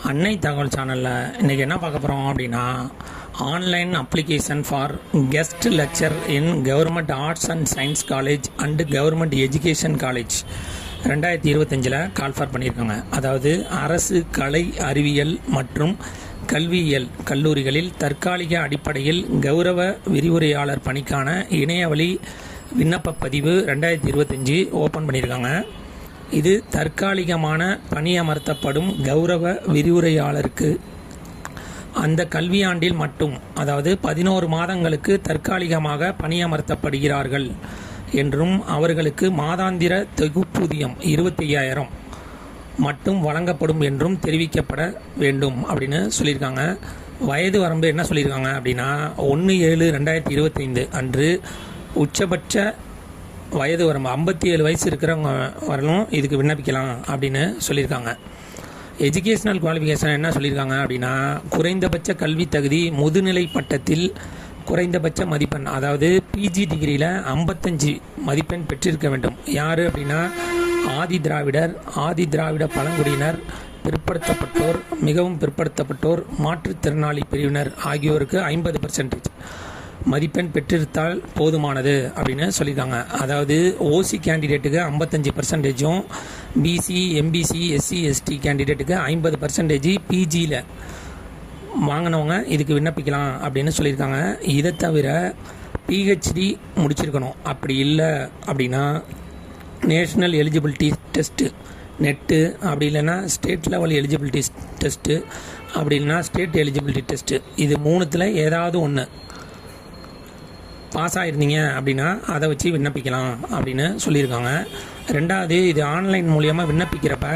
அன்னை தகவல் சேனலில் இன்றைக்கி என்ன பார்க்க போகிறோம் அப்படின்னா, online application for guest lecture in government arts and science college and government education college 2025 call for பண்ணியிருக்காங்க. அதாவது அரசு கலை அறிவியல் மற்றும் கல்வியியல் கல்லூரிகளில் தற்காலிக அடிப்படையில் கௌரவ விரிவுரையாளர் பணிக்கான இணையவழி விண்ணப்ப பதிவு 2025 ஓப்பன் பண்ணியிருக்காங்க. இது தற்காலிகமான பணியமர்த்தப்படும் கௌரவ விரிவுரையாளருக்கு அந்த கல்வியாண்டில் மட்டும், அதாவது 11 மாதங்களுக்கு தற்காலிகமாக பணியமர்த்தப்படுகிறார்கள் என்றும் அவர்களுக்கு மாதாந்திர தொகுப்பூதியம் 25,000 மட்டும் வழங்கப்படும் என்றும் தெரிவிக்கப்பட வேண்டும் அப்படின்னு சொல்லியிருக்காங்க. வயது வரம்பு என்ன சொல்லியிருக்காங்க அப்படின்னா, 1/7/2025 அன்று உச்சபட்ச வயது வரம்பு 57 வயசு இருக்கிறவங்க வரலும் இதுக்கு விண்ணப்பிக்கலாம் அப்படின்னு சொல்லியிருக்காங்க. எஜுகேஷ்னல் குவாலிஃபிகேஷன் என்ன சொல்லியிருக்காங்க அப்படின்னா, குறைந்தபட்ச கல்வி தகுதி முதுநிலை பட்டத்தில் குறைந்தபட்ச மதிப்பெண், அதாவது பிஜி டிகிரியில் 55 மதிப்பெண் பெற்றிருக்க வேண்டும். யார் அப்படின்னா, ஆதி திராவிட பழங்குடியினர், பிற்படுத்தப்பட்டோர், மிகவும் பிற்படுத்தப்பட்டோர், மாற்றுத்திறனாளி பிரிவினர் ஆகியோருக்கு 50% மதிப்பெண் பெற்றிருத்தால் போதுமானது அப்படின்னு சொல்லியிருக்காங்க. அதாவது ஓசி கேண்டிடேட்டுக்கு 55%, பிசி, எம்பிசி, எஸ்சி, எஸ்டி கேண்டிடேட்டுக்கு 50% பிஜியில் வாங்கினவங்க இதுக்கு விண்ணப்பிக்கலாம் அப்படின்னு சொல்லியிருக்காங்க. இதை தவிர பிஹெச்டி முடிச்சிருக்கணும். அப்படி இல்லை அப்படின்னா நேஷ்னல் எலிஜிபிலிட்டி டெஸ்ட்டு, நெட்டு, அப்படி இல்லைன்னா ஸ்டேட் லெவல் எலிஜிபிலிட்டி டெஸ்ட்டு, அப்படி இல்லைன்னா ஸ்டேட் எலிஜிபிலிட்டி டெஸ்ட்டு, இது மூணுத்தில் ஏதாவது ஒன்று பாஸ் ஆகிருந்தீங்க அப்படின்னா அதை வச்சு விண்ணப்பிக்கலாம் அப்படின்னு சொல்லியிருக்காங்க. ரெண்டாவது, இது ஆன்லைன் மூலியமாக விண்ணப்பிக்கிறப்ப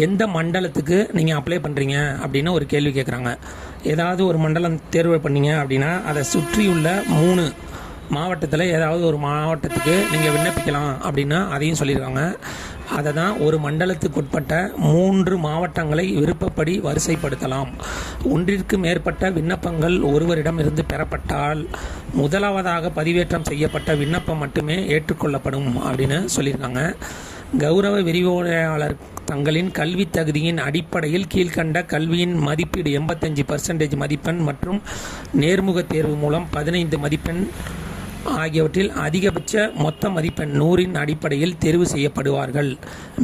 எந்த மண்டலத்துக்கு நீங்கள் அப்ளை பண்ணுறீங்க அப்படின்னு ஒரு கேள்வி கேட்குறாங்க. ஏதாவது ஒரு மண்டலம் தேர்வு பண்ணீங்க அப்படின்னா அதை சுற்றியுள்ள 3 மாவட்டத்தில் ஏதாவது ஒரு மாவட்டத்துக்கு நீங்கள் விண்ணப்பிக்கலாம் அப்படின்னு அதையும் சொல்லியிருக்காங்க. அதை தான் ஒரு மண்டலத்துக்கு உட்பட்ட 3 மாவட்டங்களை விருப்பப்படி வரிசைப்படுத்தலாம். ஒன்றிற்கு மேற்பட்ட விண்ணப்பங்கள் ஒருவரிடம் இருந்து பெறப்பட்டால் முதலாவதாக பதிவேற்றம் செய்யப்பட்ட விண்ணப்பம் மட்டுமே ஏற்றுக்கொள்ளப்படும் அப்படின்னு சொல்லியிருக்காங்க. கௌரவ விரிவுரையாளர் தங்களின் கல்வி தகுதியின் அடிப்படையில் கீழ்கண்ட கல்வியின் மதிப்பீடு 85% மதிப்பெண் மற்றும் நேர்முக தேர்வு மூலம் 15 மதிப்பெண் ஆகியவற்றில் அதிகபட்ச மொத்த மதிப்பெண் 100 அடிப்படையில் தேர்வு செய்யப்படுவார்கள்.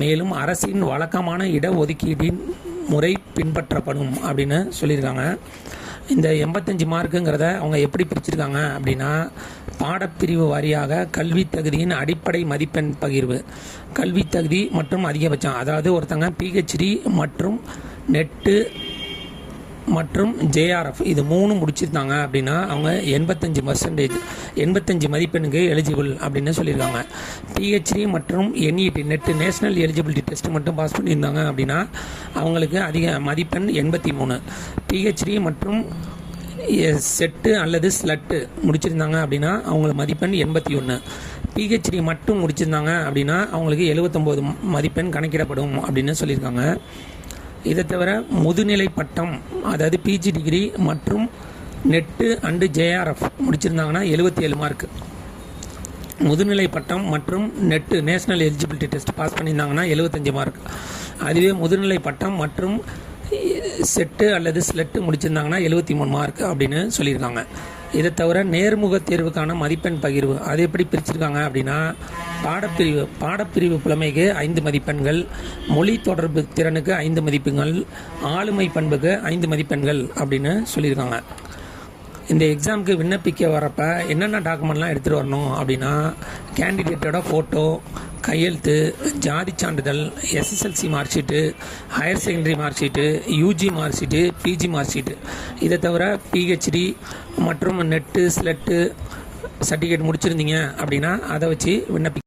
மேலும் அரசின் வழக்கமான இடஒதுக்கீட்டின் முறை பின்பற்றப்படும் அப்படின்னு சொல்லியிருக்காங்க. இந்த 85 மார்க்குங்கிறத அவங்க எப்படி பிரிச்சிருக்காங்க அப்படின்னா, பாடப்பிரிவு வாரியாக கல்வி தகுதியின் அடிப்படை மதிப்பெண் பகிர்வு, கல்வி தகுதி மற்றும் அதிகபட்சம், அதாவது ஒருத்தங்க பிஹெச்டி மற்றும் நெட்டு மற்றும் ஜேஆர்எஃப் இது 3 முடிச்சிருந்தாங்க அப்படின்னா அவங்க 85 மதிப்பெண்ணுக்கு எலிஜிபிள் அப்படின்னு சொல்லியிருக்காங்க. பிஹெச்டி மற்றும் NED net national eligibility test மட்டும் பாஸ் பண்ணியிருந்தாங்க அப்படின்னா அவங்களுக்கு அதிக மதிப்பெண் 83. பிஹெச்டி மற்றும் செட்டு அல்லது ஸ்லட்டு முடிச்சிருந்தாங்க அப்படின்னா அவங்களுக்கு மதிப்பெண் 81. பிஹெச்டி மட்டும் முடிச்சிருந்தாங்க அப்படின்னா அவங்களுக்கு 79 மதிப்பெண் கணக்கிடப்படும் அப்படின்னு சொல்லியிருக்காங்க. இதை தவிர முதுநிலை பட்டம், அதாவது பிஜி டிகிரி மற்றும் நெட்டு அண்டு ஜேஆர்எஃப் முடிச்சிருந்தாங்கன்னா 77 மார்க். முதுநிலை பட்டம் மற்றும் NET national eligibility test pass பண்ணியிருந்தாங்கன்னா 75 மார்க். அதுவே முதுநிலை பட்டம் மற்றும் செட்டு அல்லது ஸ்லெட்டு முடிச்சிருந்தாங்கன்னா 73 மார்க் அப்படின்னு சொல்லியிருக்காங்க. இதை தவிர நேர்முக தேர்வுக்கான மதிப்பெண் பகிர்வு அது எப்படி பிரிச்சிருக்காங்க அப்படின்னா, பாடப்பிரிவு புலமைக்கு 5 மதிப்பெண்கள், மொழி தொடர்பு திறனுக்கு 5 மதிப்பெண்கள், ஆளுமை பண்புக்கு 5 மதிப்பெண்கள் அப்படின்னு சொல்லியிருக்காங்க. இந்த எக்ஸாமுக்கு விண்ணப்பிக்க வரப்போ என்னென்ன டாக்குமெண்ட்லாம் எடுத்துகிட்டு வரணும் அப்படின்னா, கேண்டிடேட்டோட ஃபோட்டோ, கையெழுத்து, ஜாதி சான்றிதழ், SSLC mark sheet, higher secondary mark sheet, UG mark sheet, PG mark sheet, இதை தவிர பிஹெச்டி மற்றும் நெட்டு ஸ்லெட்டு சர்டிஃபிகேட் முடிச்சிருந்தீங்க அப்படின்னா அதை வச்சு விண்ணப்பி